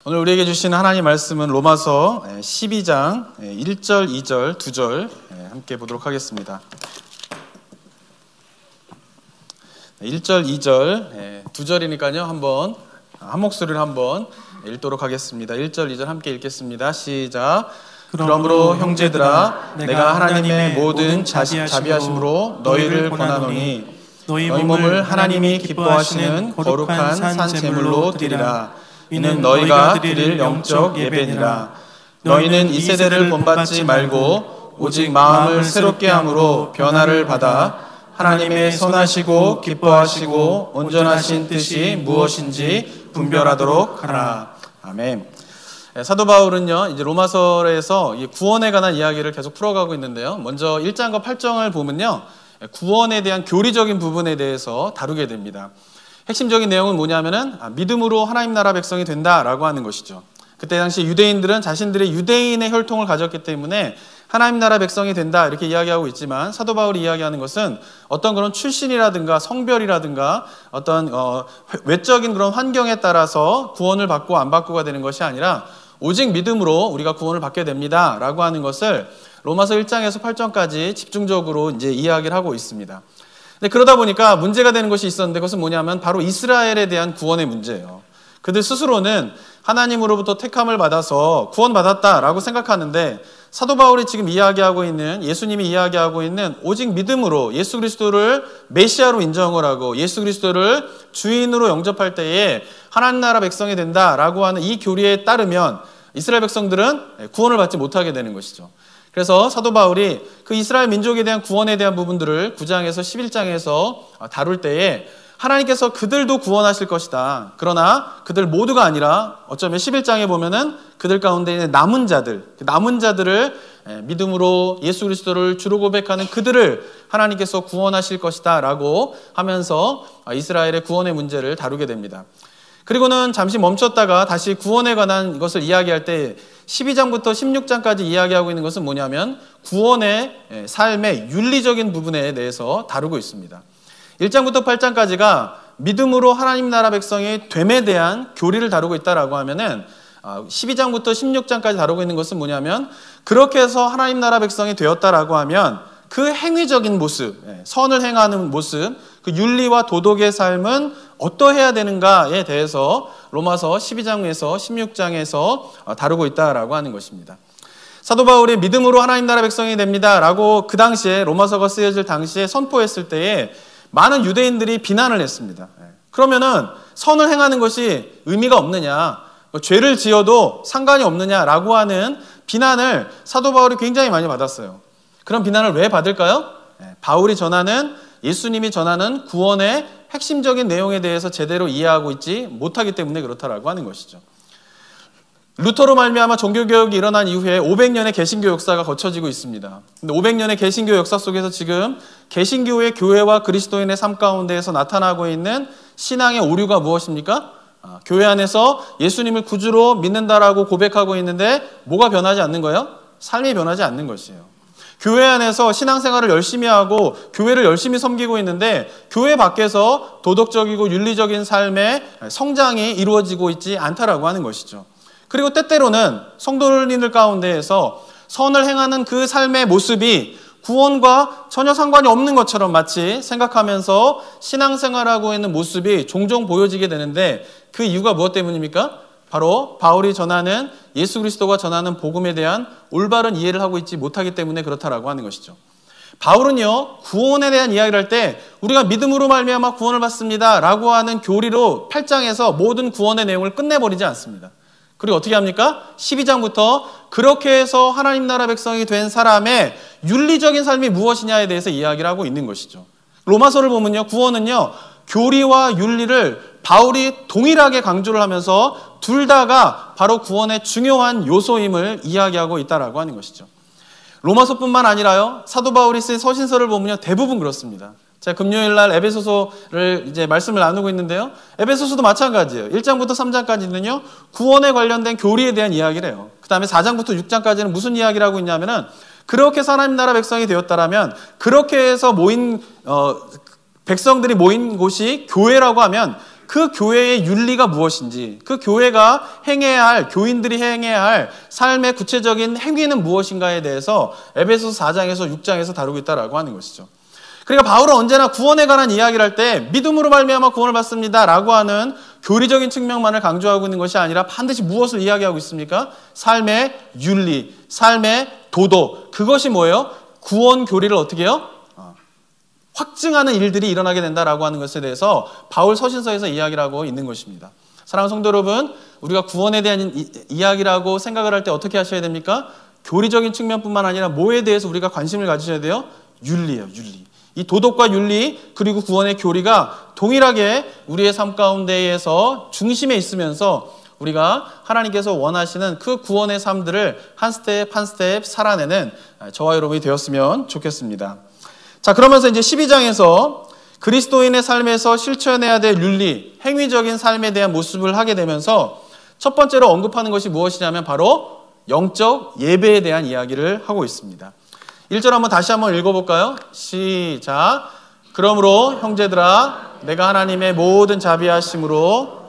오늘 우리에게 주신 하나님 말씀은 로마서 12장 1절, 2절, 2절 함께 보도록 하겠습니다. 1절, 2절, 2절이니까요. 한번 한 목소리를 한번 읽도록 하겠습니다. 1절, 2절 함께 읽겠습니다. 시작. 그러므로 형제들아, 내가 하나님의 모든 자비하심으로 너희를 권하노니 너희 몸을 하나님이 기뻐하시는 거룩한 산 제물로 드리라. 이는 너희가 드릴 영적 예배니라. 너희는 이 세대를 본받지 말고 오직 마음을 새롭게 함으로 변화를 받아 하나님의 선하시고 기뻐하시고 온전하신 뜻이 무엇인지 분별하도록 하라. 아멘. 사도 바울은요, 이제 로마서에서 구원에 관한 이야기를 계속 풀어가고 있는데요. 먼저 1장과 8장을 보면요, 구원에 대한 교리적인 부분에 대해서 다루게 됩니다. 핵심적인 내용은 뭐냐면은 믿음으로 하나님 나라 백성이 된다라고 하는 것이죠. 그때 당시 유대인들은 자신들의 유대인의 혈통을 가졌기 때문에 하나님 나라 백성이 된다 이렇게 이야기하고 있지만, 사도 바울이 이야기하는 것은 어떤 그런 출신이라든가 성별이라든가 어떤 외적인 그런 환경에 따라서 구원을 받고 안 받고가 되는 것이 아니라 오직 믿음으로 우리가 구원을 받게 됩니다라고 하는 것을 로마서 1장에서 8장까지 집중적으로 이제 이야기를 하고 있습니다. 그러다 보니까 문제가 되는 것이 있었는데, 그것은 뭐냐면 바로 이스라엘에 대한 구원의 문제예요. 그들 스스로는 하나님으로부터 택함을 받아서 구원받았다라고 생각하는데, 사도 바울이 지금 이야기하고 있는, 예수님이 이야기하고 있는 오직 믿음으로 예수 그리스도를 메시아로 인정을 하고 예수 그리스도를 주인으로 영접할 때에 하나님 나라 백성이 된다라고 하는 이 교리에 따르면 이스라엘 백성들은 구원을 받지 못하게 되는 것이죠. 그래서 사도 바울이 그 이스라엘 민족에 대한 구원에 대한 부분들을 9장에서 11장에서 다룰 때에 하나님께서 그들도 구원하실 것이다. 그러나 그들 모두가 아니라 어쩌면 11장에 보면은 그들 가운데 있는 남은 자들, 그 남은 자들을 믿음으로 예수 그리스도를 주로 고백하는 그들을 하나님께서 구원하실 것이다 라고 하면서 이스라엘의 구원의 문제를 다루게 됩니다. 그리고는 잠시 멈췄다가 다시 구원에 관한 것을 이야기할 때 12장부터 16장까지 이야기하고 있는 것은 뭐냐면 구원의 삶의 윤리적인 부분에 대해서 다루고 있습니다. 1장부터 8장까지가 믿음으로 하나님 나라 백성이 됨에 대한 교리를 다루고 있다라고 하면은 12장부터 16장까지 다루고 있는 것은 뭐냐면, 그렇게 해서 하나님 나라 백성이 되었다라고 하면 그 행위적인 모습, 선을 행하는 모습, 그 윤리와 도덕의 삶은 어떠해야 되는가에 대해서 로마서 12장에서 16장에서 다루고 있다라고 하는 것입니다. 사도 바울이 믿음으로 하나님 나라 백성이 됩니다라고 그 당시에 로마서가 쓰여질 당시에 선포했을 때에 많은 유대인들이 비난을 했습니다. 그러면은 선을 행하는 것이 의미가 없느냐, 죄를 지어도 상관이 없느냐라고 하는 비난을 사도 바울이 굉장히 많이 받았어요. 그런 비난을 왜 받을까요? 바울이 전하는, 예수님이 전하는 구원의 핵심적인 내용에 대해서 제대로 이해하고 있지 못하기 때문에 그렇다라고 하는 것이죠. 루터로 말미암아 종교개혁이 일어난 이후에 500년의 개신교 역사가 거쳐지고 있습니다. 근데 500년의 개신교 역사 속에서 지금 개신교의 교회와 그리스도인의 삶 가운데에서 나타나고 있는 신앙의 오류가 무엇입니까? 교회 안에서 예수님을 구주로 믿는다라고 고백하고 있는데 뭐가 변하지 않는 거예요? 삶이 변하지 않는 것이에요. 교회 안에서 신앙생활을 열심히 하고 교회를 열심히 섬기고 있는데 교회 밖에서 도덕적이고 윤리적인 삶의 성장이 이루어지고 있지 않다라고 하는 것이죠. 그리고 때때로는 성도인들 가운데에서 선을 행하는 그 삶의 모습이 구원과 전혀 상관이 없는 것처럼 마치 생각하면서 신앙생활하고 있는 모습이 종종 보여지게 되는데, 그 이유가 무엇 때문입니까? 바로 바울이 전하는, 예수 그리스도가 전하는 복음에 대한 올바른 이해를 하고 있지 못하기 때문에 그렇다라고 하는 것이죠. 바울은요, 구원에 대한 이야기를 할 때 우리가 믿음으로 말미암아 구원을 받습니다 라고 하는 교리로 8장에서 모든 구원의 내용을 끝내버리지 않습니다. 그리고 어떻게 합니까? 12장부터 그렇게 해서 하나님 나라 백성이 된 사람의 윤리적인 삶이 무엇이냐에 대해서 이야기를 하고 있는 것이죠. 로마서를 보면요, 구원은요, 교리와 윤리를 바울이 동일하게 강조를 하면서 둘 다가 바로 구원의 중요한 요소임을 이야기하고 있다라고 하는 것이죠. 로마서뿐만 아니라요, 사도 바울이 쓴 서신서를 보면요, 대부분 그렇습니다. 제가 금요일 날 에베소서를 이제 말씀을 나누고 있는데요, 에베소서도 마찬가지예요. 1장부터 3장까지는요, 구원에 관련된 교리에 대한 이야기를 해요. 그 다음에 4장부터 6장까지는 무슨 이야기를 하고 있냐면은, 그렇게 하나님 나라 백성이 되었다라면, 그렇게 해서 백성들이 모인 곳이 교회라고 하면 그 교회의 윤리가 무엇인지, 그 교회가 행해야 할, 교인들이 행해야 할 삶의 구체적인 행위는 무엇인가에 대해서 에베소서 4장에서 6장에서 다루고 있다라고 하는 것이죠. 그러니까 바울은 언제나 구원에 관한 이야기를 할 때 믿음으로 말미암아 구원을 받습니다 라고 하는 교리적인 측면만을 강조하고 있는 것이 아니라 반드시 무엇을 이야기하고 있습니까? 삶의 윤리, 삶의 도덕, 그것이 뭐예요? 구원 교리를 어떻게 해요? 확증하는 일들이 일어나게 된다라고 하는 것에 대해서 바울 서신서에서 이야기를 하고 있는 것입니다. 사랑하는 성도 여러분, 우리가 구원에 대한 이야기라고 생각을 할 때 어떻게 하셔야 됩니까? 교리적인 측면뿐만 아니라 뭐에 대해서 우리가 관심을 가지셔야 돼요? 윤리예요, 윤리. 이 도덕과 윤리 그리고 구원의 교리가 동일하게 우리의 삶 가운데에서 중심에 있으면서 우리가 하나님께서 원하시는 그 구원의 삶들을 한 스텝 한 스텝 살아내는 저와 여러분이 되었으면 좋겠습니다. 자, 그러면서 이제 12장에서 그리스도인의 삶에서 실천해야 될 윤리, 행위적인 삶에 대한 모습을 하게 되면서 첫 번째로 언급하는 것이 무엇이냐면 바로 영적 예배에 대한 이야기를 하고 있습니다. 1절 한번 다시 한번 읽어볼까요? 시작. 그러므로 형제들아, 내가 하나님의 모든 자비하심으로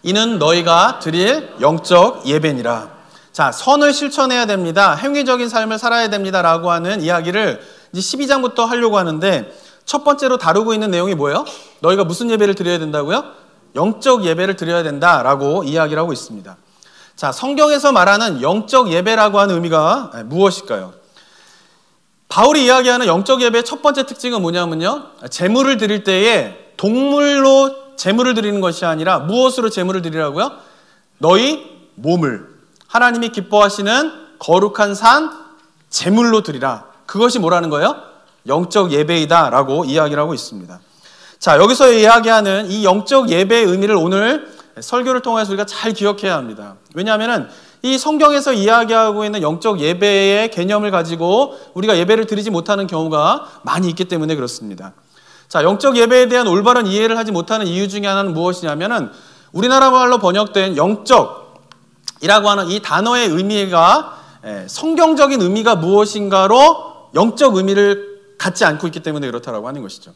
이는 너희가 드릴 영적 예배니라. 자, 선을 실천해야 됩니다. 행위적인 삶을 살아야 됩니다라고 하는 이야기를 이제 12장부터 하려고 하는데 첫 번째로 다루고 있는 내용이 뭐예요? 너희가 무슨 예배를 드려야 된다고요? 영적 예배를 드려야 된다라고 이야기를 하고 있습니다. 자, 성경에서 말하는 영적 예배라고 하는 의미가 무엇일까요? 바울이 이야기하는 영적 예배의 첫 번째 특징은 뭐냐면요, 제물을 드릴 때에 동물로 제물을 드리는 것이 아니라 무엇으로 제물을 드리라고요? 너희 몸을 하나님이 기뻐하시는 거룩한 산 제물로 드리라. 그것이 뭐라는 거예요? 영적 예배이다 라고 이야기를 하고 있습니다. 자, 여기서 이야기하는 이 영적 예배의 의미를 오늘 설교를 통해서 우리가 잘 기억해야 합니다. 왜냐하면 이 성경에서 이야기하고 있는 영적 예배의 개념을 가지고 우리가 예배를 드리지 못하는 경우가 많이 있기 때문에 그렇습니다. 자, 영적 예배에 대한 올바른 이해를 하지 못하는 이유 중에 하나는 무엇이냐면은 우리나라 말로 번역된 영적이라고 하는 이 단어의 의미가 성경적인 의미가 무엇인가로 영적 의미를 갖지 않고 있기 때문에 그렇다라고 하는 것이죠.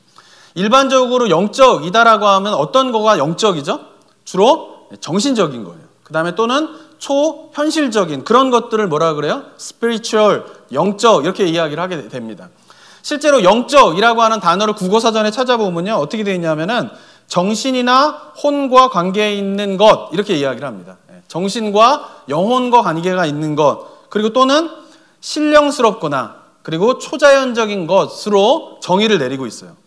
일반적으로 영적이다라고 하면 어떤 거가 영적이죠? 주로 정신적인 거예요. 그 다음에 또는 초현실적인 그런 것들을 뭐라 그래요? spiritual, 영적 이렇게 이야기를 하게 됩니다. 실제로 영적이라고 하는 단어를 국어사전에 찾아보면요, 어떻게 되어 있냐면은 정신이나 혼과 관계에 있는 것 이렇게 이야기를 합니다. 정신과 영혼과 관계가 있는 것, 그리고 또는 신령스럽거나 그리고 초자연적인 것으로 정의를 내리고 있어요.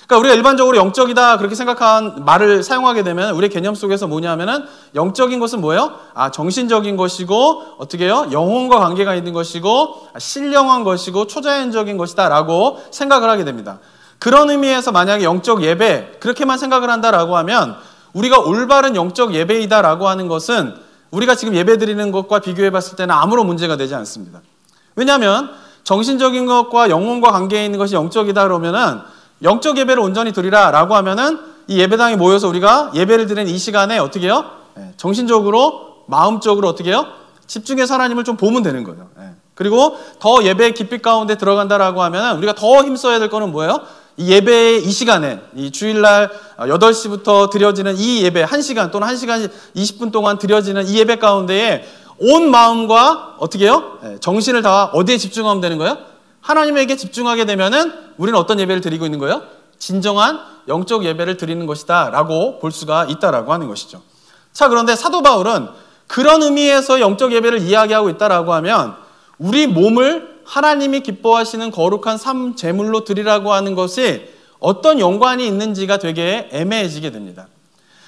그러니까 우리가 일반적으로 영적이다 그렇게 생각한 말을 사용하게 되면 우리의 개념 속에서 뭐냐면은 영적인 것은 뭐예요? 정신적인 것이고 어떻게 해요? 영혼과 관계가 있는 것이고 신령한 것이고 초자연적인 것이다 라고 생각을 하게 됩니다. 그런 의미에서 만약에 영적 예배 그렇게만 생각을 한다라고 하면 우리가 올바른 영적 예배이다 라고 하는 것은 우리가 지금 예배 드리는 것과 비교해 봤을 때는 아무런 문제가 되지 않습니다. 왜냐하면 정신적인 것과 영혼과 관계에 있는 것이 영적이다 그러면은 영적 예배를 온전히 드리라 라고 하면은 이 예배당에 모여서 우리가 예배를 드리는 이 시간에 어떻게 해요? 정신적으로, 마음적으로 어떻게 해요? 집중해서 하나님을 좀 보면 되는 거예요. 그리고 더 예배의 깊이 가운데 들어간다라고 하면은 우리가 더 힘써야 될 거는 뭐예요? 이 예배의 이 시간에, 이 주일날 8시부터 드려지는 이 예배, 1시간 또는 1시간 20분 동안 드려지는 이 예배 가운데에 온 마음과 어떻게 해요? 정신을 다 어디에 집중하면 되는 거예요? 하나님에게 집중하게 되면은 우리는 어떤 예배를 드리고 있는 거예요? 진정한 영적 예배를 드리는 것이다 라고 볼 수가 있다라고 하는 것이죠. 자, 그런데 사도 바울은 그런 의미에서 영적 예배를 이야기하고 있다라고 하면 우리 몸을 하나님이 기뻐하시는 거룩한 삶 제물로 드리라고 하는 것이 어떤 연관이 있는지가 되게 애매해지게 됩니다.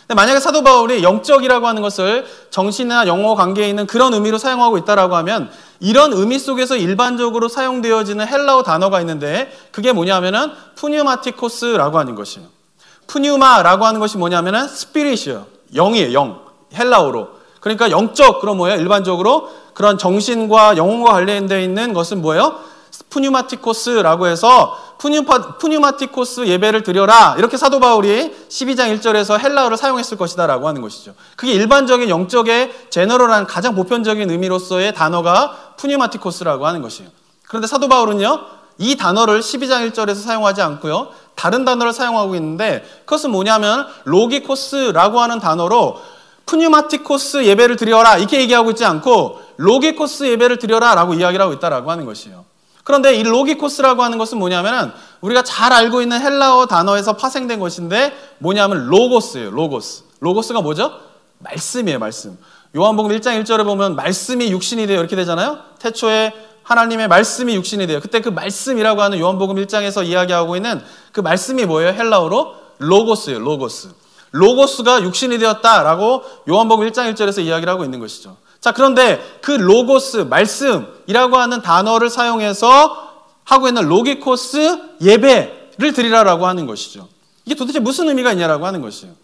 근데 만약에 사도 바울이 영적이라고 하는 것을 정신이나 영어 관계에 있는 그런 의미로 사용하고 있다라고 하면 이런 의미 속에서 일반적으로 사용되어지는 헬라어 단어가 있는데 그게 뭐냐면은 푸뉴마티코스라고 하는 것이에요. 푸뉴마라고 하는 것이 뭐냐면은 스피릿이에요. 영이에요, 영. 헬라어로. 그러니까 영적, 그럼 뭐예요? 일반적으로 그런 정신과 영혼과 관련되어 있는 것은 뭐예요? 푸뉴마티코스라고 해서 푸뉴마티코스 예배를 드려라 이렇게 사도 바울이 12장 1절에서 헬라어를 사용했을 것이다 라고 하는 것이죠. 그게 일반적인 영적의 제너럴한 가장 보편적인 의미로서의 단어가 푸뉴마티코스라고 하는 것이에요. 그런데 사도 바울은요 이 단어를 12장 1절에서 사용하지 않고요. 다른 단어를 사용하고 있는데 그것은 뭐냐면 로기코스라고 하는 단어로 푸뉴마티코스 예배를 드려라 이렇게 얘기하고 있지 않고 로기코스 예배를 드려라 라고 이야기를 하고 있다라고 하는 것이에요. 그런데 이 로기코스라고 하는 것은 뭐냐면 우리가 잘 알고 있는 헬라어 단어에서 파생된 것인데 뭐냐면 로고스예요. 로고스. 로고스가 뭐죠? 말씀이에요. 말씀. 요한복음 1장 1절에 보면 말씀이 육신이 되어 이렇게 되잖아요. 태초에 하나님의 말씀이 육신이 돼요. 그때 그 말씀이라고 하는 요한복음 1장에서 이야기하고 있는 그 말씀이 뭐예요? 헬라어로 로고스예요. 로고스. 로고스가 육신이 되었다라고 요한복음 1장 1절에서 이야기를 하고 있는 것이죠. 자, 그런데 그 로고스, 말씀이라고 하는 단어를 사용해서 하고 있는 로기코스 예배를 드리라라고 하는 것이죠. 이게 도대체 무슨 의미가 있냐라고 하는 것이에요.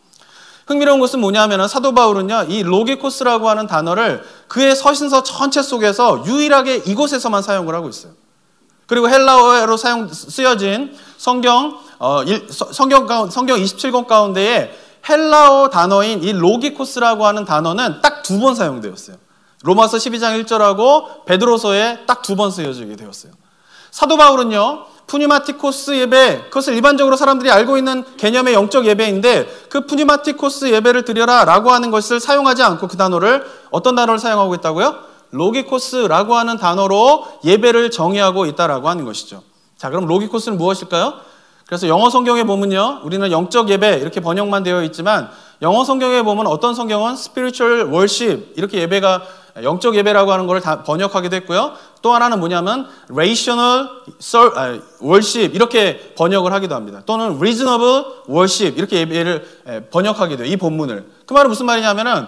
흥미로운 것은 뭐냐면 사도 바울은요, 이 로기코스라고 하는 단어를 그의 서신서 전체 속에서 유일하게 이곳에서만 사용을 하고 있어요. 그리고 헬라어로 쓰여진 성경 27권 가운데에 헬라어 단어인 이 로기코스라고 하는 단어는 딱 2번 사용되었어요. 로마서 12장 1절하고 베드로서에 딱 2번 쓰여지게 되었어요. 사도 바울은요, 푸니마티코스 예배, 그것을 일반적으로 사람들이 알고 있는 개념의 영적 예배인데 그 푸니마티코스 예배를 드려라 라고 하는 것을 사용하지 않고 그 단어를 어떤 단어를 사용하고 있다고요? 로기코스라고 하는 단어로 예배를 정의하고 있다라고 하는 것이죠. 자, 그럼 로기코스는 무엇일까요? 그래서 영어 성경에 보면요, 우리는 영적 예배 이렇게 번역만 되어 있지만 영어 성경에 보면 어떤 성경은 spiritual worship 이렇게 예배가 영적 예배라고 하는 걸 다 번역하기도 했고요. 또 하나는 뭐냐면 rational worship 이렇게 번역을 하기도 합니다. 또는 reasonable worship 이렇게 예배를 번역하기도 해요. 이 본문을. 그 말은 무슨 말이냐면은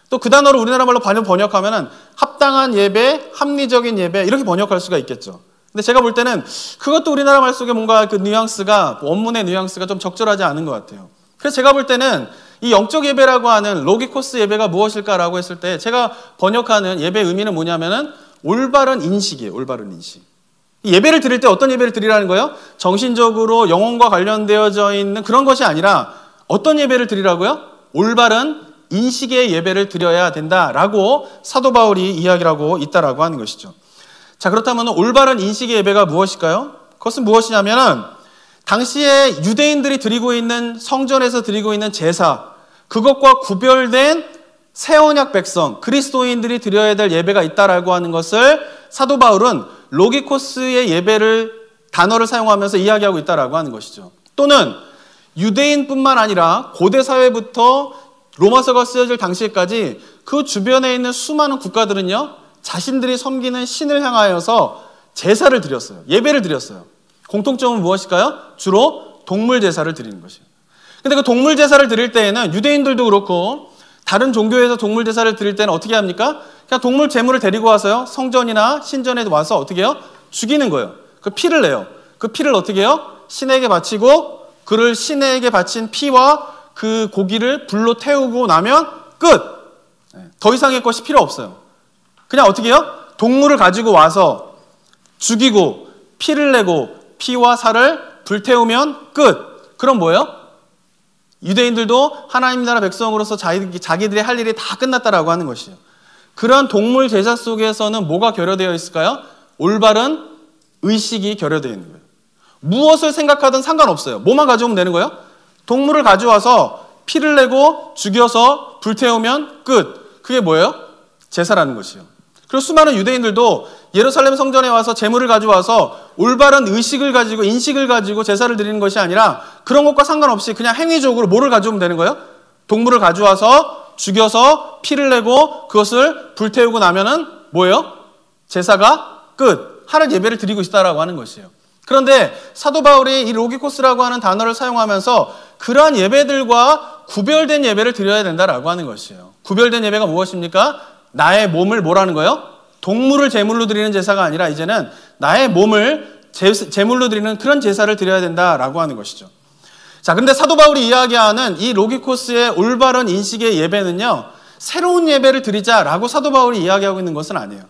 또 그 단어를 우리나라 말로 번역하면은 합당한 예배, 합리적인 예배 이렇게 번역할 수가 있겠죠. 근데 제가 볼 때는 그것도 우리나라 말 속에 뭔가 그 뉘앙스가, 원문의 뉘앙스가 좀 적절하지 않은 것 같아요. 그래서 제가 볼 때는 이 영적 예배라고 하는 로기코스 예배가 무엇일까라고 했을 때 제가 번역하는 예배 의미는 뭐냐면은 올바른 인식이에요. 올바른 인식. 예배를 드릴 때 어떤 예배를 드리라는 거예요? 정신적으로 영혼과 관련되어져 있는 그런 것이 아니라 어떤 예배를 드리라고요? 올바른 인식의 예배를 드려야 된다라고 사도 바울이 이야기를 하고 있다라고 하는 것이죠. 자, 그렇다면 올바른 인식의 예배가 무엇일까요? 그것은 무엇이냐면은 당시에 유대인들이 드리고 있는 성전에서 드리고 있는 제사, 그것과 구별된 새 언약 백성, 그리스도인들이 드려야 될 예배가 있다라고 하는 것을 사도 바울은 로기코스의 예배를 단어를 사용하면서 이야기하고 있다라고 하는 것이죠. 또는 유대인뿐만 아니라 고대 사회부터 로마서가 쓰여질 당시까지 그 주변에 있는 수많은 국가들은요, 자신들이 섬기는 신을 향하여서 제사를 드렸어요. 예배를 드렸어요. 공통점은 무엇일까요? 주로 동물 제사를 드리는 것이에요. 근데 그 동물 제사를 드릴 때에는 유대인들도 그렇고 다른 종교에서 동물 제사를 드릴 때는 어떻게 합니까? 그냥 동물 제물을 데리고 와서요, 성전이나 신전에 와서 어떻게 해요? 죽이는 거예요. 그 피를 내요. 그 피를 어떻게 해요? 신에게 바치고 그를 신에게 바친 피와 그 고기를 불로 태우고 나면 끝! 더 이상의 것이 필요 없어요. 그냥 어떻게 해요? 동물을 가지고 와서 죽이고 피를 내고 피와 살을 불태우면 끝. 그럼 뭐예요? 유대인들도 하나님 나라 백성으로서 자기들이 할 일이 다 끝났다라고 하는 것이에요. 그런 동물 제사 속에서는 뭐가 결여되어 있을까요? 올바른 의식이 결여되어 있는 거예요. 무엇을 생각하든 상관없어요. 뭐만 가져오면 되는 거예요? 동물을 가져와서 피를 내고 죽여서 불태우면 끝. 그게 뭐예요? 제사라는 것이에요. 그리고 수많은 유대인들도 예루살렘 성전에 와서 제물을 가져와서 올바른 의식을 가지고 인식을 가지고 제사를 드리는 것이 아니라 그런 것과 상관없이 그냥 행위적으로 뭐를 가져오면 되는 거예요? 동물을 가져와서 죽여서 피를 내고 그것을 불태우고 나면은 뭐예요? 제사가 끝. 하는 예배를 드리고 있다라고 하는 것이에요. 그런데 사도 바울이 이 로기코스라고 하는 단어를 사용하면서 그러한 예배들과 구별된 예배를 드려야 된다라고 하는 것이에요. 구별된 예배가 무엇입니까? 나의 몸을 뭐라는 거예요? 동물을 제물로 드리는 제사가 아니라 이제는 나의 몸을 제물로 드리는 그런 제사를 드려야 된다라고 하는 것이죠. 자, 근데 사도 바울이 이야기하는 이 로기코스의 올바른 인식의 예배는요, 새로운 예배를 드리자라고 사도 바울이 이야기하고 있는 것은 아니에요.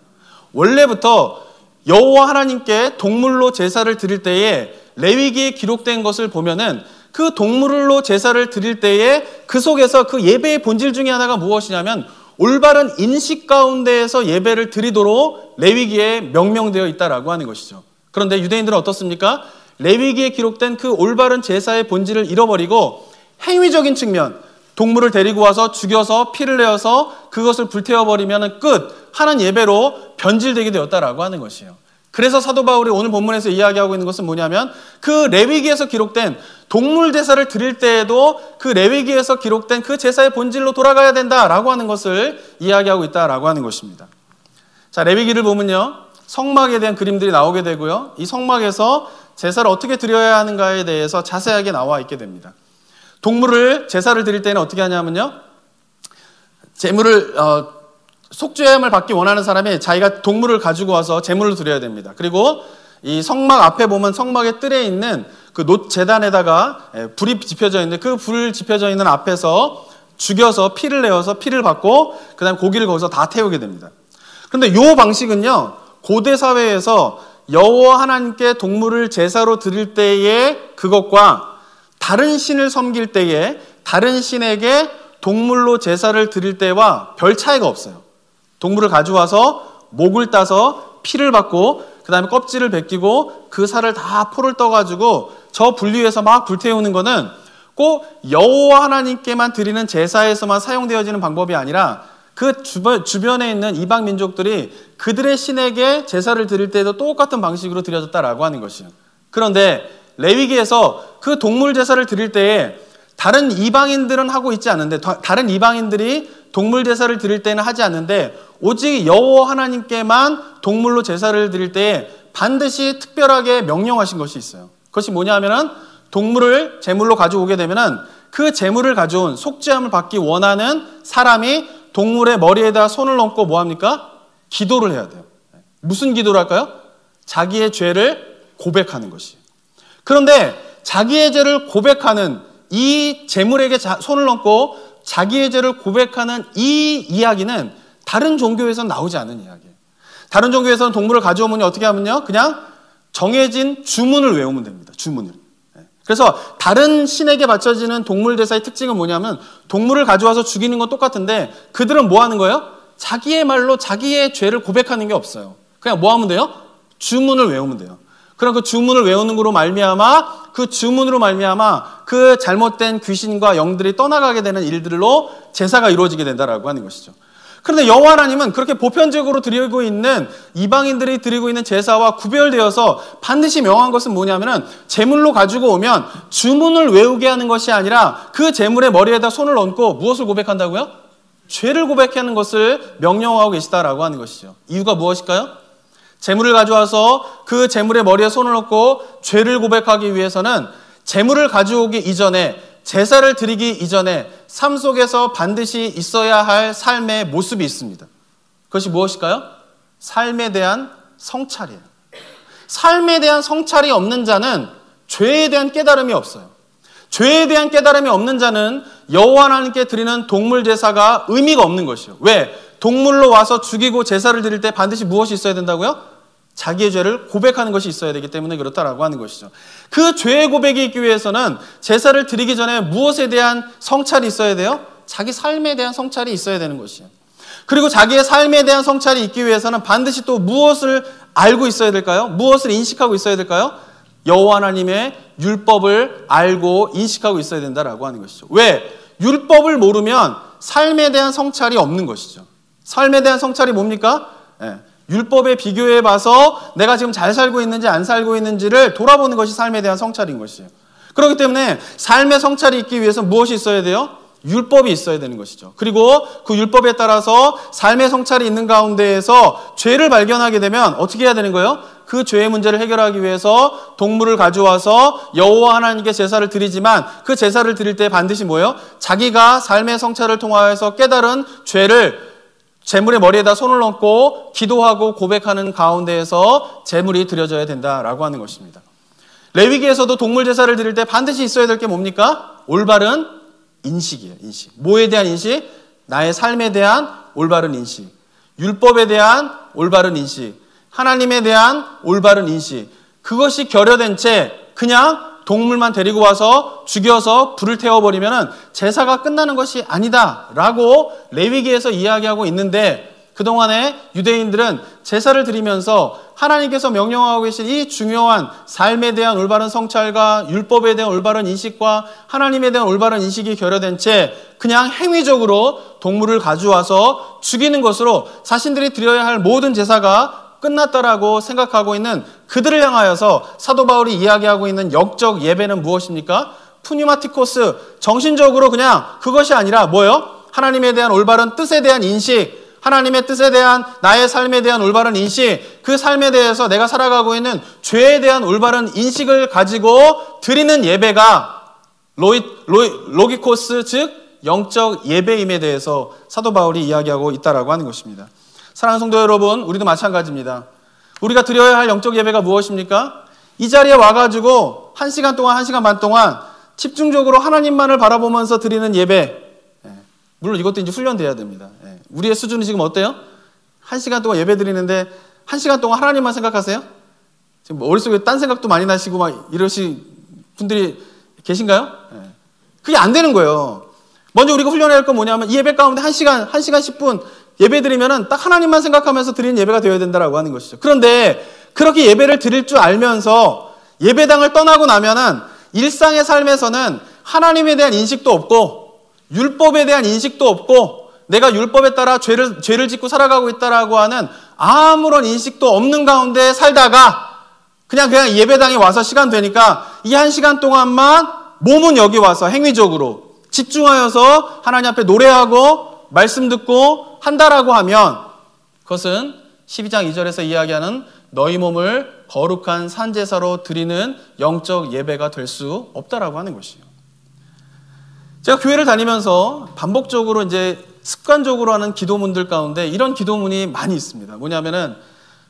원래부터 여호와 하나님께 동물로 제사를 드릴 때에 레위기에 기록된 것을 보면은 그 동물로 제사를 드릴 때에 그 속에서 그 예배의 본질 중에 하나가 무엇이냐면 올바른 인식 가운데에서 예배를 드리도록 레위기에 명명되어 있다라고 하는 것이죠. 그런데 유대인들은 어떻습니까? 레위기에 기록된 그 올바른 제사의 본질을 잃어버리고 행위적인 측면, 동물을 데리고 와서 죽여서 피를 내어서 그것을 불태워버리면 끝 하는 예배로 변질되게 되었다라고 하는 것이에요. 그래서 사도 바울이 오늘 본문에서 이야기하고 있는 것은 뭐냐면 그 레위기에서 기록된 동물 제사를 드릴 때에도 그 레위기에서 기록된 그 제사의 본질로 돌아가야 된다라고 하는 것을 이야기하고 있다라고 하는 것입니다. 자, 레위기를 보면요, 성막에 대한 그림들이 나오게 되고요, 이 성막에서 제사를 어떻게 드려야 하는가에 대해서 자세하게 나와 있게 됩니다. 동물을 제사를 드릴 때는 어떻게 하냐면요, 제물을 속죄함을 받기 원하는 사람이 자기가 동물을 가지고 와서 제물을 드려야 됩니다. 그리고 이 성막 앞에 보면 성막의 뜰에 있는 그 놋 제단에다가 불이 지펴져 있는데 그 불 지펴져 있는 앞에서 죽여서 피를 내어서 피를 받고 그 다음에 고기를 거기서 다 태우게 됩니다. 그런데 이 방식은요, 고대 사회에서 여호와 하나님께 동물을 제사로 드릴 때의 그것과 다른 신을 섬길 때에 다른 신에게 동물로 제사를 드릴 때와 별 차이가 없어요. 동물을 가져와서 목을 따서 피를 받고 그 다음에 껍질을 벗기고 그 살을 다 포를 떠가지고 저 불 위에서 막 불태우는 거는 꼭 여호와 하나님께만 드리는 제사에서만 사용되어지는 방법이 아니라 그 주변에 있는 이방 민족들이 그들의 신에게 제사를 드릴 때도 똑같은 방식으로 드려졌다라고 하는 것이에요. 그런데 레위기에서 그 동물 제사를 드릴 때에 다른 이방인들은 하고 있지 않은데, 다른 이방인들이 동물 제사를 드릴 때는 하지 않는데 오직 여호와 하나님께만 동물로 제사를 드릴 때에 반드시 특별하게 명령하신 것이 있어요. 그것이 뭐냐면은 동물을 제물로 가져오게 되면은 그 제물을 가져온 속죄함을 받기 원하는 사람이 동물의 머리에다 손을 얹고 뭐합니까? 기도를 해야 돼요. 무슨 기도를 할까요? 자기의 죄를 고백하는 것이에요. 그런데 자기의 죄를 고백하는 이 제물에게 손을 얹고 자기의 죄를 고백하는 이 이야기는 다른 종교에서는 나오지 않은 이야기예요. 다른 종교에서는 동물을 가져오면 어떻게 하면요, 그냥 정해진 주문을 외우면 됩니다. 주문을. 그래서 다른 신에게 바쳐지는 동물 제사의 특징은 뭐냐면 동물을 가져와서 죽이는 건 똑같은데 그들은 뭐 하는 거예요? 자기의 말로 자기의 죄를 고백하는 게 없어요. 그냥 뭐 하면 돼요? 주문을 외우면 돼요. 그럼 그 주문을 외우는 거로 말미암아 그 주문으로 말미암아 그 잘못된 귀신과 영들이 떠나가게 되는 일들로 제사가 이루어지게 된다라고 하는 것이죠. 그런데 여호와 하나님은 그렇게 보편적으로 드리고 있는 이방인들이 드리고 있는 제사와 구별되어서 반드시 명한 것은 뭐냐면은 제물로 가지고 오면 주문을 외우게 하는 것이 아니라 그 제물의 머리에다 손을 얹고 무엇을 고백한다고요? 죄를 고백하는 것을 명령하고 계시다라고 하는 것이죠. 이유가 무엇일까요? 제물을 가져와서 그 제물의 머리에 손을 얹고 죄를 고백하기 위해서는 제물을 가져오기 이전에, 제사를 드리기 이전에 삶 속에서 반드시 있어야 할 삶의 모습이 있습니다. 그것이 무엇일까요? 삶에 대한 성찰이에요. 삶에 대한 성찰이 없는 자는 죄에 대한 깨달음이 없어요. 죄에 대한 깨달음이 없는 자는 여호와 하나님께 드리는 동물 제사가 의미가 없는 것이에요. 왜? 동물로 와서 죽이고 제사를 드릴 때 반드시 무엇이 있어야 된다고요? 자기의 죄를 고백하는 것이 있어야 되기 때문에 그렇다라고 하는 것이죠. 그 죄의 고백이 있기 위해서는 제사를 드리기 전에 무엇에 대한 성찰이 있어야 돼요? 자기 삶에 대한 성찰이 있어야 되는 것이에요. 그리고 자기의 삶에 대한 성찰이 있기 위해서는 반드시 또 무엇을 알고 있어야 될까요? 무엇을 인식하고 있어야 될까요? 여호와 하나님의 율법을 알고 인식하고 있어야 된다라고 하는 것이죠. 왜? 율법을 모르면 삶에 대한 성찰이 없는 것이죠. 삶에 대한 성찰이 뭡니까? 율법에 비교해 봐서 내가 지금 잘 살고 있는지 안 살고 있는지를 돌아보는 것이 삶에 대한 성찰인 것이에요. 그렇기 때문에 삶의 성찰이 있기 위해서 무엇이 있어야 돼요? 율법이 있어야 되는 것이죠. 그리고 그 율법에 따라서 삶의 성찰이 있는 가운데에서 죄를 발견하게 되면 어떻게 해야 되는 거예요? 그 죄의 문제를 해결하기 위해서 동물을 가져와서 여호와 하나님께 제사를 드리지만 그 제사를 드릴 때 반드시 뭐예요? 자기가 삶의 성찰을 통하여서 깨달은 죄를 제물의 머리에다 손을 얹고 기도하고 고백하는 가운데에서 제물이 드려져야 된다라고 하는 것입니다. 레위기에서도 동물 제사를 드릴 때 반드시 있어야 될 게 뭡니까? 올바른 인식이에요. 인식. 뭐에 대한 인식? 나의 삶에 대한 올바른 인식. 율법에 대한 올바른 인식. 하나님에 대한 올바른 인식. 그것이 결여된 채 그냥 동물만 데리고 와서 죽여서 불을 태워버리면 제사가 끝나는 것이 아니다라고 레위기에서 이야기하고 있는데 그동안에 유대인들은 제사를 드리면서 하나님께서 명령하고 계신 이 중요한 삶에 대한 올바른 성찰과 율법에 대한 올바른 인식과 하나님에 대한 올바른 인식이 결여된 채 그냥 행위적으로 동물을 가져와서 죽이는 것으로 자신들이 드려야 할 모든 제사가 끝났다라고 생각하고 있는 그들을 향하여서 사도 바울이 이야기하고 있는 영적 예배는 무엇입니까? 푸뉴마티코스, 정신적으로 그냥 그것이 아니라 뭐예요? 하나님에 대한 올바른 뜻에 대한 인식, 하나님의 뜻에 대한 나의 삶에 대한 올바른 인식, 그 삶에 대해서 내가 살아가고 있는 죄에 대한 올바른 인식을 가지고 드리는 예배가 로기코스, 즉 영적 예배임에 대해서 사도 바울이 이야기하고 있다라고 하는 것입니다. 사랑하는 성도 여러분, 우리도 마찬가지입니다. 우리가 드려야 할 영적 예배가 무엇입니까? 이 자리에 와가지고 1시간 동안, 1시간 반 동안 집중적으로 하나님만을 바라보면서 드리는 예배, 물론 이것도 이제 훈련돼야 됩니다. 우리의 수준이 지금 어때요? 1시간 동안 예배 드리는데 1시간 동안 하나님만 생각하세요? 지금 머릿속에 딴 생각도 많이 나시고 막 이러신 분들이 계신가요? 그게 안 되는 거예요. 먼저 우리가 훈련해야 할 건 뭐냐면 이 예배 가운데 1시간 10분 예배 드리면은 딱 하나님만 생각하면서 드리는 예배가 되어야 된다라고 하는 것이죠. 그런데 그렇게 예배를 드릴 줄 알면서 예배당을 떠나고 나면은 일상의 삶에서는 하나님에 대한 인식도 없고 율법에 대한 인식도 없고 내가 율법에 따라 죄를 짓고 살아가고 있다라고 하는 아무런 인식도 없는 가운데 살다가 그냥 예배당에 와서 시간 되니까 이 1시간 동안만 몸은 여기 와서 행위적으로 집중하여서 하나님 앞에 노래하고 말씀 듣고 한다라고 하면 그것은 12장 2절에서 이야기하는 너희 몸을 거룩한 산제사로 드리는 영적 예배가 될 수 없다라고 하는 것이에요. 제가 교회를 다니면서 반복적으로 이제 습관적으로 하는 기도문들 가운데 이런 기도문이 많이 있습니다. 뭐냐면은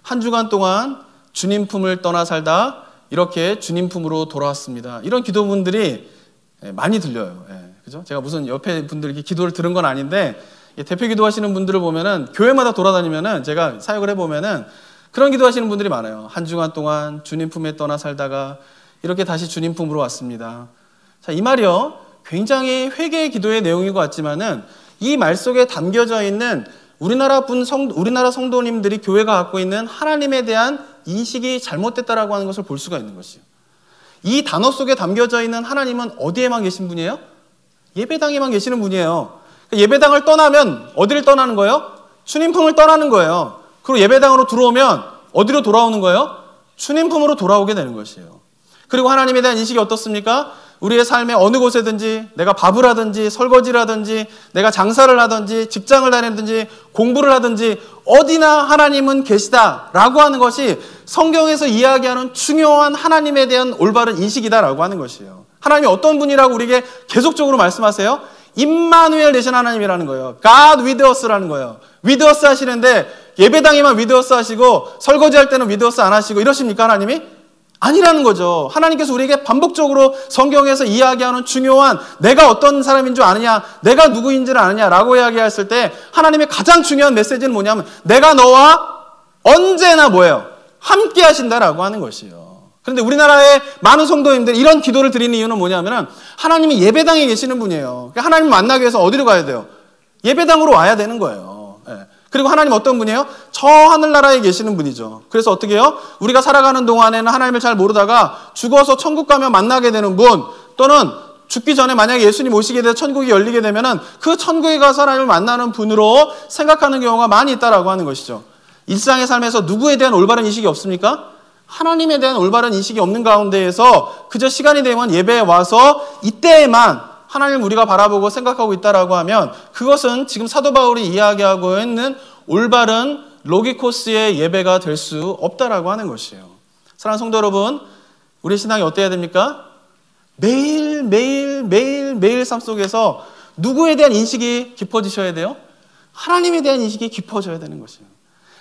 한 주간 동안 주님 품을 떠나 살다 이렇게 주님 품으로 돌아왔습니다. 이런 기도문들이 많이 들려요. 그죠? 제가 무슨 옆에 분들 이렇게 기도를 들은 건 아닌데 대표 기도하시는 분들을 보면은 교회마다 돌아다니면은 제가 사역을 해보면은 그런 기도하시는 분들이 많아요. 한 주간 동안 주님 품에 떠나 살다가 이렇게 다시 주님 품으로 왔습니다. 자, 이 말이요. 굉장히 회개의 기도의 내용인 것 같지만은 이 말 속에 담겨져 있는 우리나라 성도님들이 교회가 갖고 있는 하나님에 대한 인식이 잘못됐다라고 하는 것을 볼 수가 있는 것이에요. 이 단어 속에 담겨져 있는 하나님은 어디에만 계신 분이에요? 예배당에만 계시는 분이에요. 예배당을 떠나면 어디를 떠나는 거예요? 주님 품을 떠나는 거예요. 그리고 예배당으로 들어오면 어디로 돌아오는 거예요? 주님 품으로 돌아오게 되는 것이에요. 그리고 하나님에 대한 인식이 어떻습니까? 우리의 삶의 어느 곳에든지 내가 밥을 하든지 설거지를 하든지 내가 장사를 하든지 직장을 다니든지 공부를 하든지 어디나 하나님은 계시다라고 하는 것이 성경에서 이야기하는 중요한 하나님에 대한 올바른 인식이다라고 하는 것이에요. 하나님이 어떤 분이라고 우리에게 계속적으로 말씀하세요? 임마누엘 되신 하나님이라는 거예요. God with us라는 거예요. with us 하시는데 예배당에만 with us 하시고 설거지할 때는 with us 안 하시고 이러십니까 하나님이? 아니라는 거죠. 하나님께서 우리에게 반복적으로 성경에서 이야기하는 중요한 내가 어떤 사람인 줄 아느냐, 내가 누구인지를 아느냐라고 이야기했을 때 하나님의 가장 중요한 메시지는 뭐냐면 내가 너와 언제나 뭐예요? 함께 하신다라고 하는 것이에요. 그런데 우리나라의 많은 성도님들 이런 기도를 드리는 이유는 뭐냐면 하나님이 예배당에 계시는 분이에요. 하나님 만나기 위해서 어디로 가야 돼요? 예배당으로 와야 되는 거예요. 그리고 하나님 어떤 분이에요? 저 하늘나라에 계시는 분이죠. 그래서 어떻게 해요? 우리가 살아가는 동안에는 하나님을 잘 모르다가 죽어서 천국 가면 만나게 되는 분, 또는 죽기 전에 만약에 예수님 오시게 돼서 천국이 열리게 되면은 그 천국에 가서 하나님을 만나는 분으로 생각하는 경우가 많이 있다라고 하는 것이죠. 일상의 삶에서 누구에 대한 올바른 인식이 없습니까? 하나님에 대한 올바른 인식이 없는 가운데에서 그저 시간이 되면 예배에 와서 이때에만 하나님을 우리가 바라보고 생각하고 있다라고 하면 그것은 지금 사도 바울이 이야기하고 있는 올바른 로기코스의 예배가 될 수 없다라고 하는 것이에요. 사랑하는 성도 여러분, 우리 신앙이 어때야 됩니까? 매일 삶 속에서 누구에 대한 인식이 깊어지셔야 돼요? 하나님에 대한 인식이 깊어져야 되는 것이에요.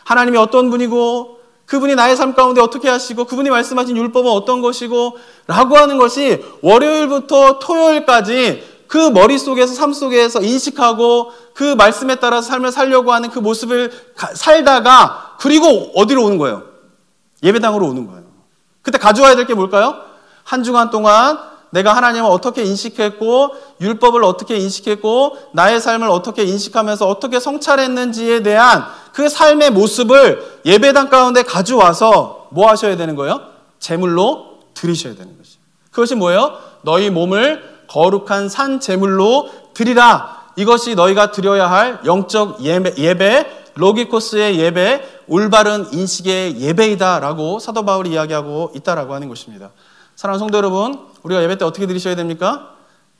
하나님이 어떤 분이고 그분이 나의 삶 가운데 어떻게 하시고 그분이 말씀하신 율법은 어떤 것이고 라고 하는 것이 월요일부터 토요일까지 그 머릿속에서 삶 속에서 인식하고 그 말씀에 따라서 삶을 살려고 하는 그 모습을 살다가 그리고 어디로 오는 거예요? 예배당으로 오는 거예요. 그때 가져와야 될 게 뭘까요? 한 주간 동안 내가 하나님을 어떻게 인식했고 율법을 어떻게 인식했고 나의 삶을 어떻게 인식하면서 어떻게 성찰했는지에 대한 그 삶의 모습을 예배당 가운데 가져와서 뭐 하셔야 되는 거예요? 제물로 드리셔야 되는 것이죠. 그것이 뭐예요? 너희 몸을 거룩한 산 제물로 드리라. 이것이 너희가 드려야 할 영적 예배, 로기코스의 예배, 올바른 인식의 예배이다라고 사도 바울이 이야기하고 있다라고 하는 것입니다. 사랑하는 성도 여러분, 우리가 예배 때 어떻게 드리셔야 됩니까?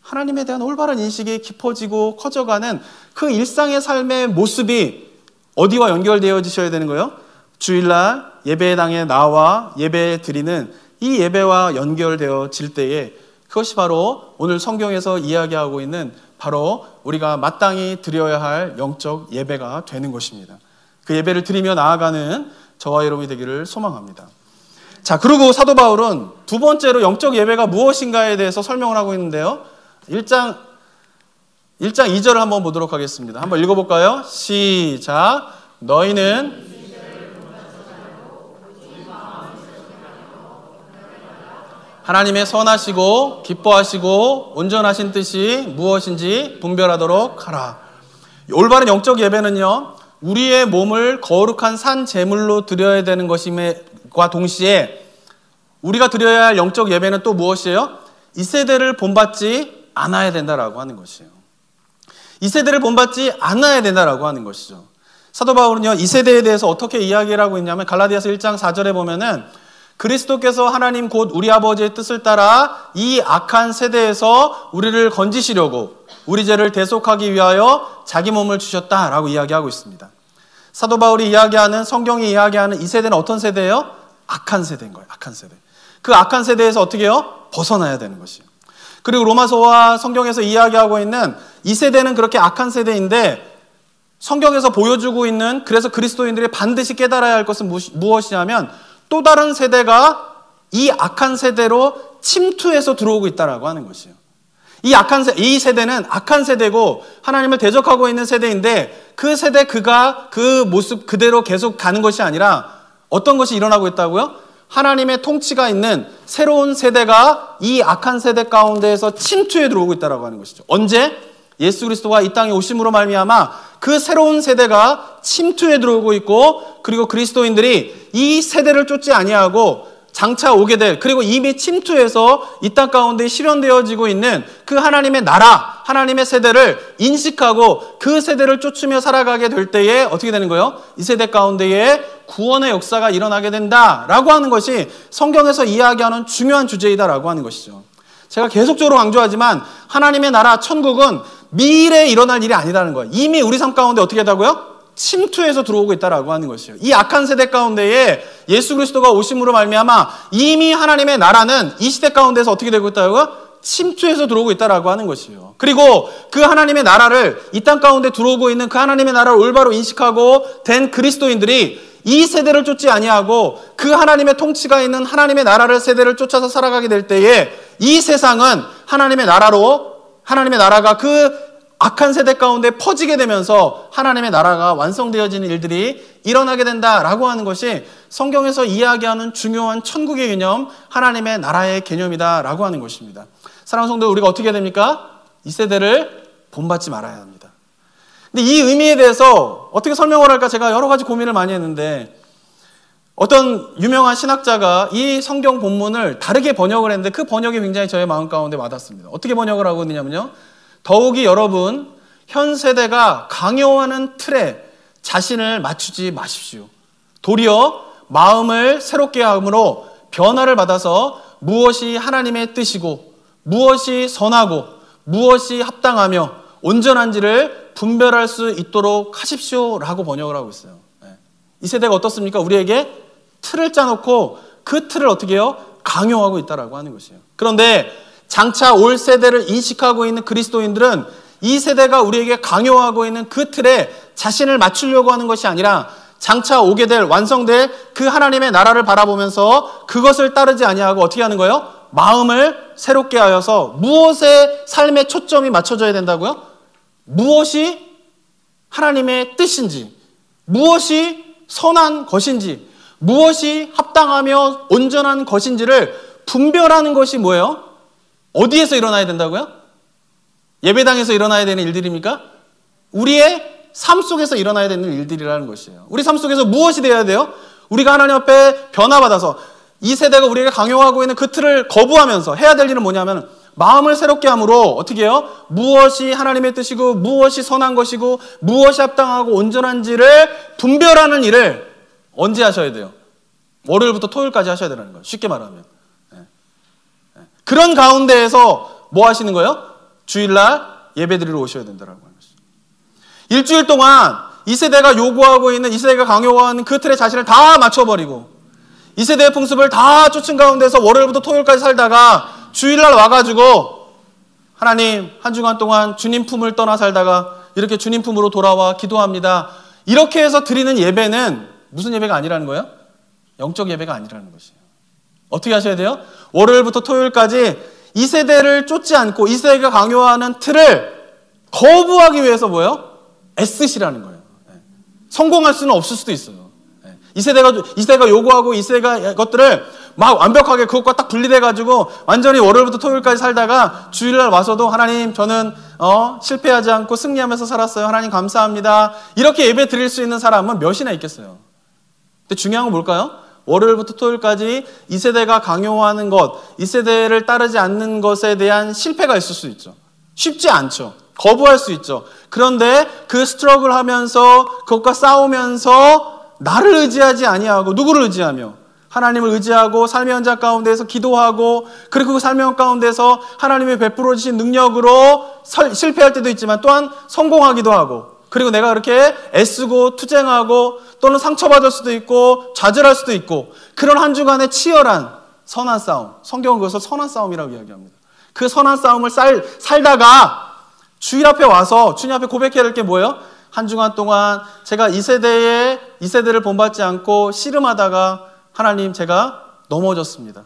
하나님에 대한 올바른 인식이 깊어지고 커져가는 그 일상의 삶의 모습이 어디와 연결되어지셔야 되는 거예요? 주일날 예배당에 나와 예배 드리는 이 예배와 연결되어질 때에 그것이 바로 오늘 성경에서 이야기하고 있는 바로 우리가 마땅히 드려야 할 영적 예배가 되는 것입니다. 그 예배를 드리며 나아가는 저와 여러분이 되기를 소망합니다. 자, 그리고 사도 바울은 두 번째로 영적 예배가 무엇인가에 대해서 설명을 하고 있는데요. 1장 2절을 한번 보도록 하겠습니다. 한번 읽어볼까요? 시작. 너희는 하나님의 선하시고 기뻐하시고 온전하신 뜻이 무엇인지 분별하도록 하라. 올바른 영적 예배는요, 우리의 몸을 거룩한 산 제물로 드려야 되는 것임과 동시에 우리가 드려야 할 영적 예배는 또 무엇이에요? 이 세대를 본받지 않아야 된다라고 하는 것이에요. 이 세대를 본받지 않아야 된다라고 하는 것이죠. 사도 바울은요, 이 세대에 대해서 어떻게 이야기를 하고 있냐면 갈라디아서 1장 4절에 보면은 그리스도께서 하나님 곧 우리 아버지의 뜻을 따라 이 악한 세대에서 우리를 건지시려고 우리 죄를 대속하기 위하여 자기 몸을 주셨다라고 이야기하고 있습니다. 사도 바울이 이야기하는, 성경이 이야기하는 이 세대는 어떤 세대예요? 악한 세대인 거예요. 악한 세대. 그 악한 세대에서 어떻게 해요? 벗어나야 되는 것이에요. 그리고 로마서와 성경에서 이야기하고 있는 이 세대는 그렇게 악한 세대인데 성경에서 보여주고 있는, 그래서 그리스도인들이 반드시 깨달아야 할 것은 무엇이냐면 또 다른 세대가 이 악한 세대로 침투해서 들어오고 있다라고 하는 것이에요. 이 세대는 악한 세대고 하나님을 대적하고 있는 세대인데 그 세대 그가 그 모습 그대로 계속 가는 것이 아니라 어떤 것이 일어나고 있다고요? 하나님의 통치가 있는 새로운 세대가 이 악한 세대 가운데에서 침투해 들어오고 있다라고 하는 것이죠. 언제? 예수 그리스도가 이 땅에 오심으로 말미암아 그 새로운 세대가 침투해 들어오고 있고, 그리고 그리스도인들이 이 세대를 쫓지 아니하고 장차 오게 될, 그리고 이미 침투해서 이 땅 가운데 실현되어지고 있는 그 하나님의 나라, 하나님의 세대를 인식하고 그 세대를 쫓으며 살아가게 될 때에 어떻게 되는 거예요? 이 세대 가운데에 구원의 역사가 일어나게 된다라고 하는 것이 성경에서 이야기하는 중요한 주제이다라고 하는 것이죠. 제가 계속적으로 강조하지만 하나님의 나라, 천국은 미래에 일어날 일이 아니라는 거예요. 이미 우리 삶 가운데 어떻게 하다고요? 침투해서 들어오고 있다라고 하는 것이에요. 이 악한 세대 가운데에 예수 그리스도가 오심으로 말미암아 이미 하나님의 나라는 이 시대 가운데서 어떻게 되고 있다고요? 침투해서 들어오고 있다라고 하는 것이에요. 그리고 그 하나님의 나라를, 이 땅 가운데 들어오고 있는 그 하나님의 나라를 올바로 인식하고 된 그리스도인들이 이 세대를 쫓지 아니하고 그 하나님의 통치가 있는 하나님의 나라를, 세대를 쫓아서 살아가게 될 때에 이 세상은 하나님의 나라가 그 악한 세대 가운데 퍼지게 되면서 하나님의 나라가 완성되어지는 일들이 일어나게 된다라고 하는 것이 성경에서 이야기하는 중요한 천국의 개념, 하나님의 나라의 개념이다라고 하는 것입니다. 사랑하는 성도, 우리가 어떻게 해야 됩니까? 이 세대를 본받지 말아야 합니다. 근데 이 의미에 대해서 어떻게 설명을 할까 제가 여러 가지 고민을 많이 했는데, 어떤 유명한 신학자가 이 성경 본문을 다르게 번역을 했는데 그 번역이 굉장히 저의 마음 가운데 와닿습니다. 어떻게 번역을 하고 있느냐면요, 더욱이 여러분 현 세대가 강요하는 틀에 자신을 맞추지 마십시오. 도리어 마음을 새롭게 함으로 변화를 받아서 무엇이 하나님의 뜻이고 무엇이 선하고 무엇이 합당하며 온전한지를 분별할 수 있도록 하십시오라고 번역을 하고 있어요. 이 세대가 어떻습니까? 우리에게 틀을 짜놓고 그 틀을 어떻게 해요? 강요하고 있다라고 하는 것이에요. 그런데 장차 올 세대를 인식하고 있는 그리스도인들은 이 세대가 우리에게 강요하고 있는 그 틀에 자신을 맞추려고 하는 것이 아니라 장차 오게 될, 완성될 그 하나님의 나라를 바라보면서 그것을 따르지 아니하고 어떻게 하는 거예요? 마음을 새롭게 하여서 무엇에 삶의 초점이 맞춰져야 된다고요? 무엇이 하나님의 뜻인지, 무엇이 선한 것인지, 무엇이 합당하며 온전한 것인지를 분별하는 것이 뭐예요? 어디에서 일어나야 된다고요? 예배당에서 일어나야 되는 일들입니까? 우리의 삶 속에서 일어나야 되는 일들이라는 것이에요. 우리 삶 속에서 무엇이 되어야 돼요? 우리가 하나님 앞에 변화받아서 이 세대가 우리에게 강요하고 있는 그 틀을 거부하면서 해야 될 일은 뭐냐면 마음을 새롭게 함으로 어떻게 해요? 무엇이 하나님의 뜻이고 무엇이 선한 것이고 무엇이 합당하고 온전한지를 분별하는 일을 언제 하셔야 돼요? 월요일부터 토요일까지 하셔야 되는 거예요. 쉽게 말하면. 그런 가운데에서 뭐 하시는 거예요? 주일날 예배드리러 오셔야 된다는 거예요. 일주일 동안 이 세대가 요구하고 있는, 이 세대가 강요하는 그 틀에 자신을 다 맞춰버리고 이 세대의 풍습을 다 쫓은 가운데서 월요일부터 토요일까지 살다가 주일날 와가지고 하나님 한 주간 동안 주님 품을 떠나 살다가 이렇게 주님 품으로 돌아와 기도합니다. 이렇게 해서 드리는 예배는 무슨 예배가 아니라는 거예요? 영적 예배가 아니라는 것이에요. 어떻게 하셔야 돼요? 월요일부터 토요일까지 이 세대를 쫓지 않고 이 세대가 강요하는 틀을 거부하기 위해서 뭐예요? 애쓰시라는 거예요. 성공할 수는 없을 수도 있어요. 이 세대가 요구하고 이 세대가 것들을 막 완벽하게 그것과 딱 분리돼가지고 완전히 월요일부터 토요일까지 살다가 주일날 와서도 하나님 저는 실패하지 않고 승리하면서 살았어요. 하나님 감사합니다. 이렇게 예배 드릴 수 있는 사람은 몇이나 있겠어요. 근데 중요한 건 뭘까요? 월요일부터 토요일까지 이 세대가 강요하는 것, 이 세대를 따르지 않는 것에 대한 실패가 있을 수 있죠. 쉽지 않죠. 거부할 수 있죠. 그런데 그 스트러글 하면서 그것과 싸우면서 나를 의지하지 아니하고 누구를 의지하며 하나님을 의지하고 삶의 현장 가운데서 기도하고 그리고 그 삶의 가운데서 하나님의 베풀어 주신 능력으로 실패할 때도 있지만 또한 성공하기도 하고 그리고 내가 그렇게 애쓰고 투쟁하고 또는 상처받을 수도 있고 좌절할 수도 있고 그런 한 주간의 치열한 선한 싸움, 성경은 그것을 선한 싸움이라고 이야기합니다. 그 선한 싸움을 살다가 주일 앞에 와서 주님 앞에 고백해야 될 게 뭐예요? 한 주간 동안 제가 이 세대를 본받지 않고 씨름하다가 하나님 제가 넘어졌습니다.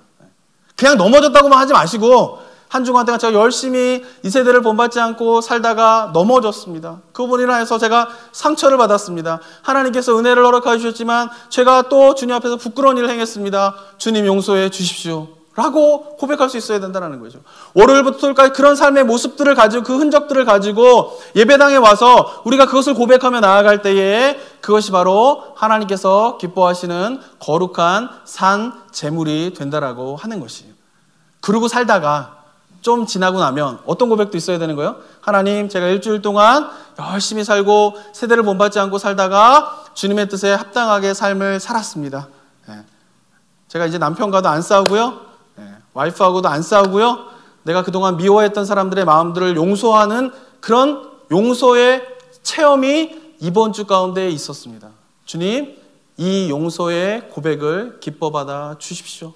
그냥 넘어졌다고만 하지 마시고 한 주간 동안 제가 열심히 이 세대를 본받지 않고 살다가 넘어졌습니다. 그분이라 해서 제가 상처를 받았습니다. 하나님께서 은혜를 허락해 주셨지만 제가 또 주님 앞에서 부끄러운 일을 행했습니다. 주님 용서해 주십시오. 라고 고백할 수 있어야 된다는 거죠. 월요일부터 토요일까지 그런 삶의 모습들을 가지고 그 흔적들을 가지고 예배당에 와서 우리가 그것을 고백하며 나아갈 때에 그것이 바로 하나님께서 기뻐하시는 거룩한 산 제물이 된다라고 하는 것이에요. 그러고 살다가 좀 지나고 나면 어떤 고백도 있어야 되는 거예요? 하나님 제가 일주일 동안 열심히 살고 세대를 본받지 않고 살다가 주님의 뜻에 합당하게 삶을 살았습니다. 제가 이제 남편과도 안 싸우고요. 와이프하고도 안 싸우고요. 내가 그동안 미워했던 사람들의 마음들을 용서하는 그런 용서의 체험이 이번 주 가운데 있었습니다. 주님, 이 용서의 고백을 기뻐받아 주십시오.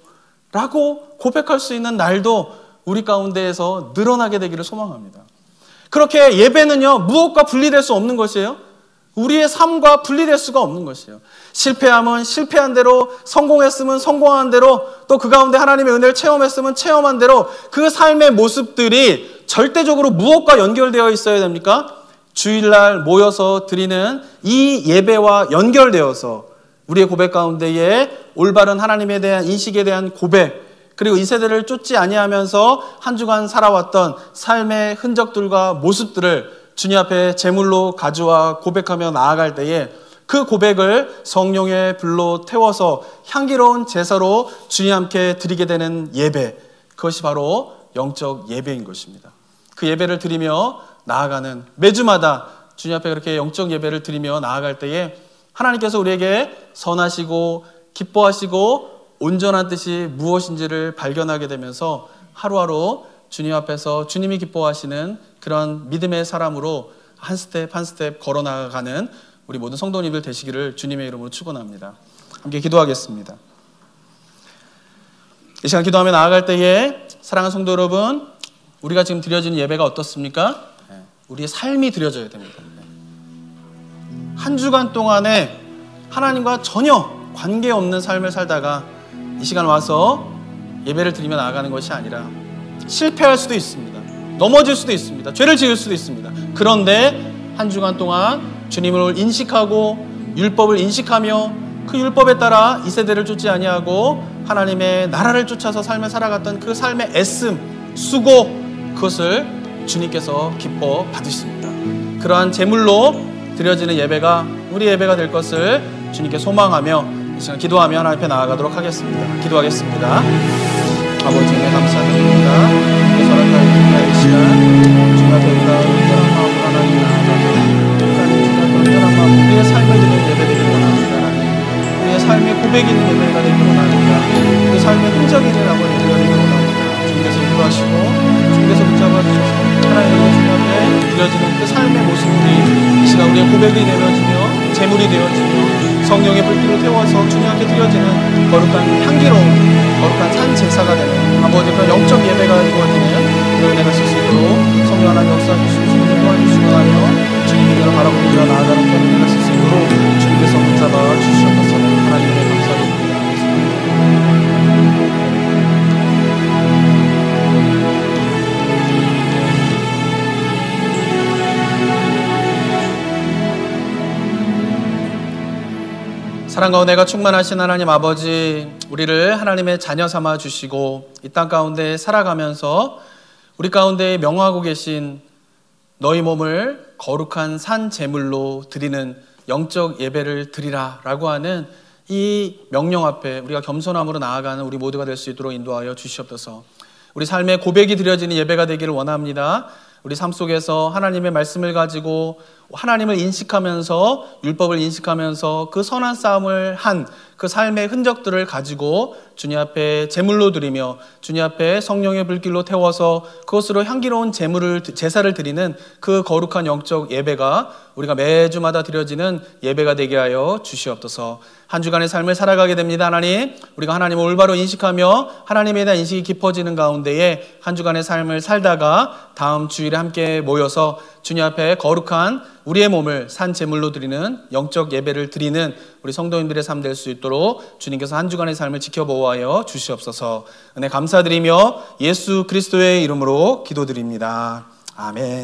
라고 고백할 수 있는 날도 우리 가운데에서 늘어나게 되기를 소망합니다. 그렇게 예배는요, 무엇과 분리될 수 없는 것이에요. 우리의 삶과 분리될 수가 없는 것이에요. 실패하면 실패한 대로, 성공했으면 성공한 대로, 또 그 가운데 하나님의 은혜를 체험했으면 체험한 대로 그 삶의 모습들이 절대적으로 무엇과 연결되어 있어야 됩니까? 주일날 모여서 드리는 이 예배와 연결되어서 우리의 고백 가운데에 올바른 하나님에 대한 인식에 대한 고백, 그리고 이 세대를 쫓지 아니하면서 한 주간 살아왔던 삶의 흔적들과 모습들을 주님 앞에 제물로 가져와 고백하며 나아갈 때에 그 고백을 성령의 불로 태워서 향기로운 제사로 주님 함께 드리게 되는 예배, 그것이 바로 영적 예배인 것입니다. 그 예배를 드리며 나아가는, 매주마다 주님 앞에 그렇게 영적 예배를 드리며 나아갈 때에 하나님께서 우리에게 선하시고 기뻐하시고 온전한 뜻이 무엇인지를 발견하게 되면서 하루하루 주님 앞에서 주님이 기뻐하시는 그런 믿음의 사람으로 한 스텝 한 스텝 걸어나가는 우리 모든 성도님들 되시기를 주님의 이름으로 축원합니다. 함께 기도하겠습니다. 이 시간 기도하며 나아갈 때에 사랑하는 성도 여러분, 우리가 지금 드려지는 예배가 어떻습니까? 우리의 삶이 드려져야 됩니다. 한 주간 동안에 하나님과 전혀 관계없는 삶을 살다가 이 시간 와서 예배를 드리며 나아가는 것이 아니라 실패할 수도 있습니다. 넘어질 수도 있습니다. 죄를 지을 수도 있습니다. 그런데 한 주간 동안 주님을 인식하고 율법을 인식하며 그 율법에 따라 이 세대를 쫓지 아니하고 하나님의 나라를 쫓아서 삶을 살아갔던 그 삶의 애씀, 수고, 그것을 주님께서 기뻐 받으십니다. 그러한 제물로 드려지는 예배가 우리 예배가 될 것을 주님께 소망하며 이 시간 기도하며 하나님 앞에 나아가도록 하겠습니다. 기도하겠습니다. 아버지, 은혜 감사드립니다. 우리 서로가 이 시간 주님 앞에 우리가 온전한 마음으로 하나님 나아가며 하나님 주님 앞에 온전한 마음으로 우리의 삶을 드리는 예배 되길 원합니다. 하나님, 우리의 삶의 고백이 있는 예배가 되길 원합니다. 우리의 삶의 흔적이 있는 아버지 예배가 되길 원합니다. 주님께서 인도하시고 주님께서 붙잡아 주셔서 하나님의 주님 앞에 드려지는 그 삶의 모습이 이 시간 우리의 고백이 되어지며 제물이 되어지며 성령의 불길을 태워서 주님 앞에 드려지는 거룩한 향기로운 거룩한 산 제사가 되는 아버지 그런 영적 예배가 이루어지는 그 은혜가 있을 수 있도록 성령 하나님 역사해 주시고 주님 도와주시고 하며 주님 이대로 바라보며 나아가는 그런 은혜가 있을 수 있도록 주님께서 붙잡아 주시옵소서. 하나님의 감사드립니다. 사랑과 은혜가 충만하신 하나님 아버지, 우리를 하나님의 자녀 삼아 주시고 이 땅 가운데 살아가면서 우리 가운데 명하고 계신 너희 몸을 거룩한 산 제물로 드리는 영적 예배를 드리라 라고 하는 이 명령 앞에 우리가 겸손함으로 나아가는 우리 모두가 될 수 있도록 인도하여 주시옵소서. 우리 삶의 고백이 드려지는 예배가 되기를 원합니다. 우리 삶 속에서 하나님의 말씀을 가지고 하나님을 인식하면서 율법을 인식하면서 그 선한 싸움을 한 그 삶의 흔적들을 가지고 주님 앞에 제물로 드리며 주님 앞에 성령의 불길로 태워서 그것으로 향기로운 제사를 드리는 그 거룩한 영적 예배가 우리가 매주마다 드려지는 예배가 되게 하여 주시옵소서. 한 주간의 삶을 살아가게 됩니다. 하나님, 우리가 하나님을 올바로 인식하며 하나님에 대한 인식이 깊어지는 가운데에 한 주간의 삶을 살다가 다음 주일에 함께 모여서 주님 앞에 거룩한 우리의 몸을 산 제물로 드리는 영적 예배를 드리는 우리 성도님들의 삶 될 수 있도록 주님께서 한 주간의 삶을 지켜보호하여 주시옵소서. 은혜 감사드리며 예수 그리스도의 이름으로 기도드립니다. 아멘.